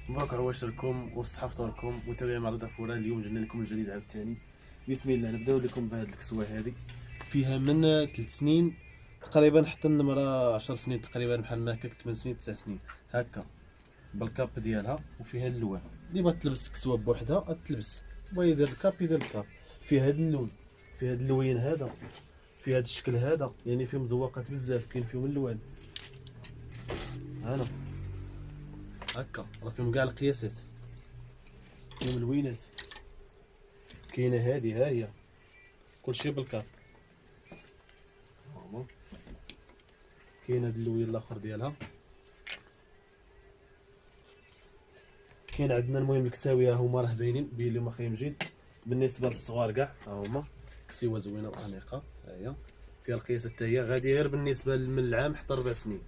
مبروك عواشركم وبصحة فطوركم متابعين معرض فوران. اليوم جبنا لكم الجديد عاوتاني. بسم الله نبداو لكم بهاد الكسوه هذه، فيها من 3 سنين تقريبا حتى النمره 10 سنين تقريبا، بحال هكاك 8 سنين 9 سنين هكا بالكاب ديالها. وفيها اللوان اللي بغات تلبس كسوه بوحدها تلبس، بغا يدير الكاب يدير الكاب. فيها هاد اللون، فيها هاد اللوين هذا، فيها هاد الشكل هذا، يعني فيه مزوقات بزاف، كاين فيهم اللوان هنا هكا، راه فيهم كاع القياسات، فيهم اللوينات. كاينه هذه ها هي كلشي بالكاب. هاهما كاين هاد اللوين الاخر ديالها. كاين عندنا المهم الكساوي ها هما راه باينين لهم خايمجين بالنسبه للصغار كاع. ها هما كسيوه زوينه وانيقه، ها هي فيها القياسات حتى هي، غادي غير بالنسبه من العام حتى 4 سنين.